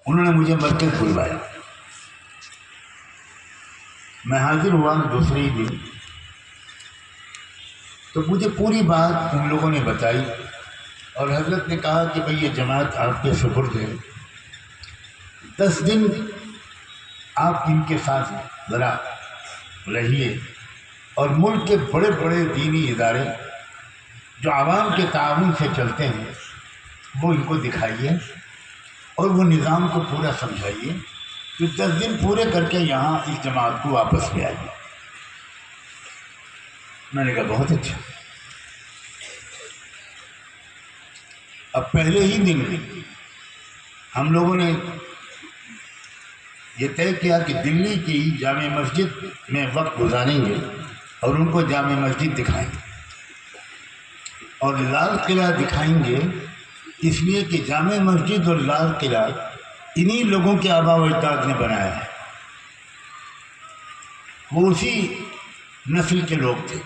انہوں نے مجھے مرکز بلوایا، میں حاضر ہوا دوسرے ہی دن، تو مجھے پوری بات ان لوگوں نے بتائی، اور حضرت نے کہا کہ بھئی یہ جماعت آپ کے سپرد ہے، 10 دن آپ ان کے ساتھ ذرا رہیے، اور ملک کے بڑے بڑے دینی ادارے جو عوام کے تعاون سے چلتے ہیں وہ ان کو دکھائیے اور وہ نظام کو پورا سمجھائیے، پھر 10 دن پورے کر کے یہاں اس جماعت کو واپس لے آئیے۔ میں نے کہا بہت اچھا۔ اب پہلے ہی دن ہم لوگوں نے یہ طے کیا کہ دلی کی جامع مسجد میں وقت گزاریں گے اور ان کو جامع مسجد دکھائیں گے، اور لال قلعہ دکھائیں گے، اس لیے کہ جامع مسجد اور لال قلعہ انہی لوگوں کے آباء و اجداد نے بنایا ہے، وہ اسی نسل کے لوگ تھے۔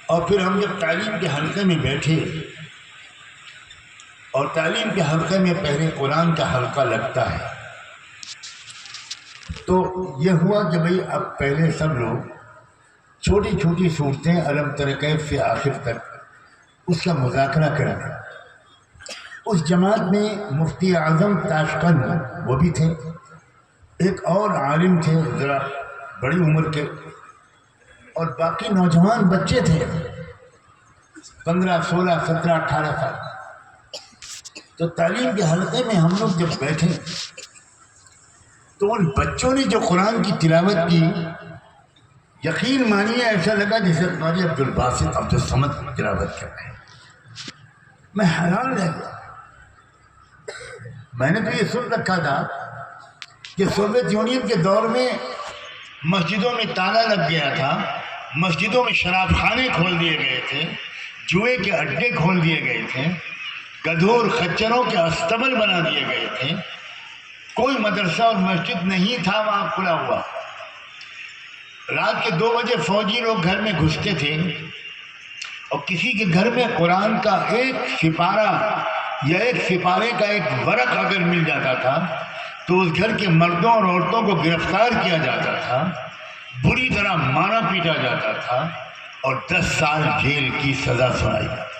اور پھر ہم جب تعلیم کے حلقے میں بیٹھے، اور تعلیم کے حلقے میں پہلے قرآن کا حلقہ لگتا ہے، تو یہ ہوا کہ بھئی اب پہلے سب لوگ چھوٹی چھوٹی صورتیں الم تر کیف سے آخر تک اس کا مذاکرہ کریں۔ اس جماعت میں مفتی اعظم تاشقند وہ بھی تھے، ایک اور عالم تھے ذرا بڑی عمر کے، اور باقی نوجوان بچے تھے 15 16 17 18 سال۔ تو تعلیم کے حلقے میں ہم لوگ جب بیٹھے تو ان بچوں نے جو قرآن کی تلاوت کی، یقین مانیے ایسا لگا جیسے قاری عبد الباسط عبد الصمد تلاوت کر رہے ہیں۔ میں حیران رہ گیا۔ میں نے تو یہ سن رکھا تھا کہ سوویت یونین کے دور میں مسجدوں میں تالا لگ گیا تھا، مسجدوں میں شراب خانے کھول دیے گئے تھے، جوئے کے اڈے کھول دیے گئے تھے، گدھوں اور خچروں کے استبل بنا دیے گئے تھے، کوئی مدرسہ اور مسجد نہیں تھا وہاں کھلا ہوا۔ رات کے 2 بجے فوجی لوگ گھر میں گھستے تھے، اور کسی کے گھر میں قرآن کا ایک سپارہ یا ایک سپارے کا ایک ورق اگر مل جاتا تھا تو اس گھر کے مردوں اور عورتوں کو گرفتار کیا جاتا تھا، بری طرح مارا پیٹا جاتا تھا، اور 10 سال جیل کی سزا سنائی جاتی۔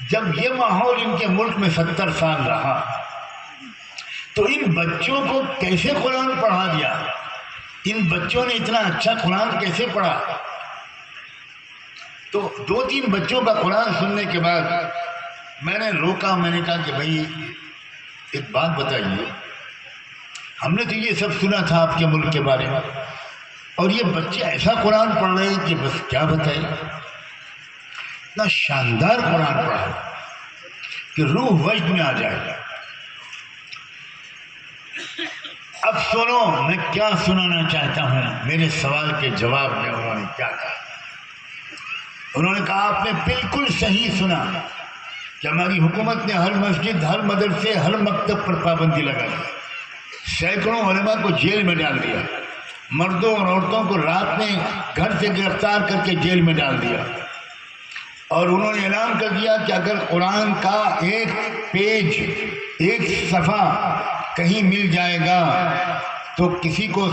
جب یہ ماحول ان کے ملک میں 70 سال رہا تو ان بچوں کو کیسے قرآن پڑھا دیا؟ ان بچوں نے اتنا اچھا قرآن کیسے پڑھا؟ تو 2-3 بچوں کا قرآن سننے کے بعد میں نے روکا، میں نے کہا کہ بھائی ایک بات بتائیے، ہم نے تو یہ سب سنا تھا آپ کے ملک کے بارے میں، اور یہ بچے ایسا قرآن پڑھ رہے ہیں کہ بس کیا بتائیں، اتنا شاندار قرآن پڑھا کہ روح وجد میں آ جائے۔ اب سنو میں کیا سنانا چاہتا ہوں، میرے سوال کے جواب میں انہوں نے کیا کہا۔ انہوں نے کہا آپ نے بالکل صحیح سنا کہ ہماری حکومت نے ہر مسجد، ہر مدرسے، ہر مکتب پر پابندی لگائی، سینکڑوں علماء کو جیل میں ڈال دیا، مردوں اور عورتوں کو رات میں گھر سے گرفتار کر کے جیل میں ڈال دیا، اور انہوں نے اعلان کر دیا کہ اگر قرآن کا ایک پیج، ایک صفحہ کہیں مل جائے گا تو کسی کو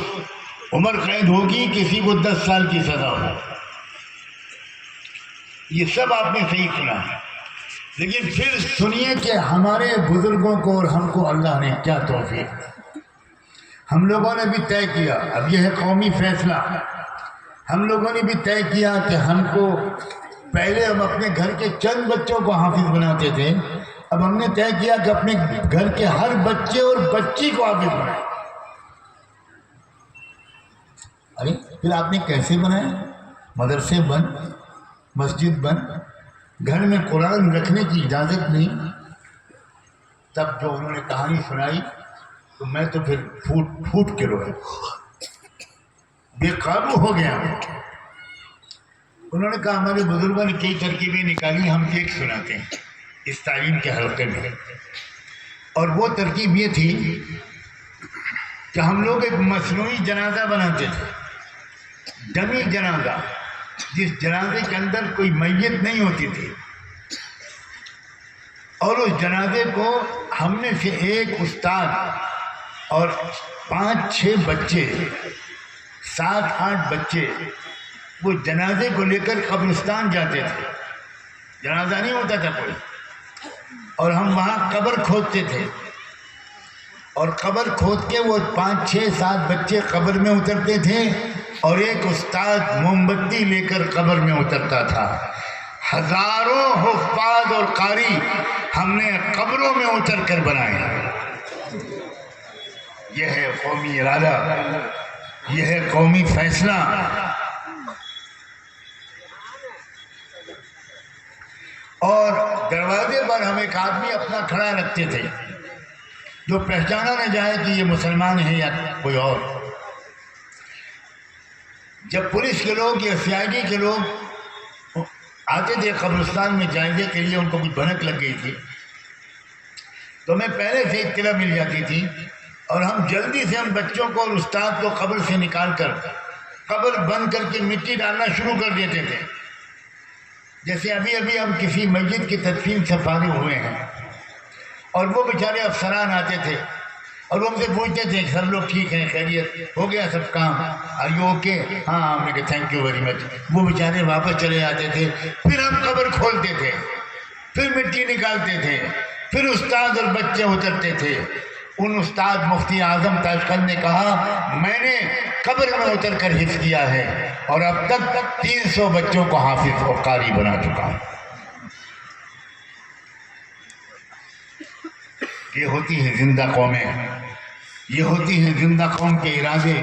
عمر قید ہوگی، کسی کو 10 سال کی سزا ہوگی۔ یہ سب آپ نے صحیح سنا ہے، لیکن پھر سنیے کہ ہمارے بزرگوں کو اور ہم کو اللہ نے کیا توفیق دی۔ ہم لوگوں نے بھی طے کیا، اب یہ ہے قومی فیصلہ، ہم لوگوں نے بھی طے کیا کہ ہم کو پہلے ہم اپنے گھر کے چند بچوں کو حافظ بناتے تھے، اب ہم نے طے کیا کہ اپنے گھر کے ہر بچے اور بچی کو حافظ بنائیں۔ ارے پھر آپ نے کیسے بنائے؟ مدرسے بند، مسجد بند، گھر میں قرآن رکھنے کی اجازت نہیں۔ تب جو انہوں نے کہانی سنائی تو میں تو پھر پھوٹ کے رویا، بے قابو ہو گیا۔ انہوں نے کہا ہمارے بزرگوں نے کئی ترکیبیں نکالی، ہم ایک سناتے ہیں اس تعلیم کے حلقے میں، اور وہ ترکیب یہ تھی کہ ہم لوگ ایک مصنوعی جنازہ بناتے تھے، ڈمی جنازہ، جس جنازے کے اندر کوئی میت نہیں ہوتی تھی، اور اس جنازے کو ہم میں سے ایک استاد اور 5-6 بچے، 7-8 بچے وہ جنازے کو لے کر قبرستان جاتے تھے. جنازہ نہیں ہوتا تھا کوئی، اور ہم وہاں قبر کھودتے تھے، اور قبر کھود کے وہ 5-6-7 بچے قبر میں اترتے تھے، اور ایک استاد موم بتی لے کر قبر میں اترتا تھا. ہزاروں حفاظ اور قاری ہم نے قبروں میں اتر کر بنائے. یہ ہے قومی ارادہ، یہ ہے قومی فیصلہ. اور دروازے پر ہم ایک آدمی اپنا کھڑا رکھتے تھے جو پہچانا نہ جائے کہ یہ مسلمان ہے یا کوئی اور. جب پولیس کے لوگ یا سی آئی ڈی کے لوگ آتے تھے قبرستان میں جائزے کے لیے، ان کو کچھ بھنک لگ گئی تھی تو ہمیں پہلے سے اطلاع مل جاتی تھی، اور ہم جلدی سے ان بچوں کو اور استاد کو قبر سے نکال کر قبر بند کر کے مٹی ڈالنا شروع کر دیتے تھے. جیسے ابھی ابھی ہم کسی مسجد کی تدفین سے فارغ ہوئے ہیں، اور وہ بیچارے افسران آتے تھے اور وہ ہم سے پوچھتے تھے سب لوگ ٹھیک ہیں، خیریت ہو گیا سب کام، آر یو اوکے؟ ہاں. ہم نے کہا تھینک یو ویری مچ. وہ بیچارے واپس چلے جاتے تھے. پھر ہم قبر کھولتے تھے، پھر مٹی نکالتے تھے، پھر استاد اور بچے اترتے تھے. ان استاد مفتی اعظم تاشقند نے کہا میں نے قبر میں اتر کر حفظ کیا ہے، اور اب تک 300 بچوں کو حافظ اور قاری بنا چکا ہوں. یہ ہوتی ہیں زندہ قومیں، یہ ہوتی ہیں زندہ قوم کے ارادے.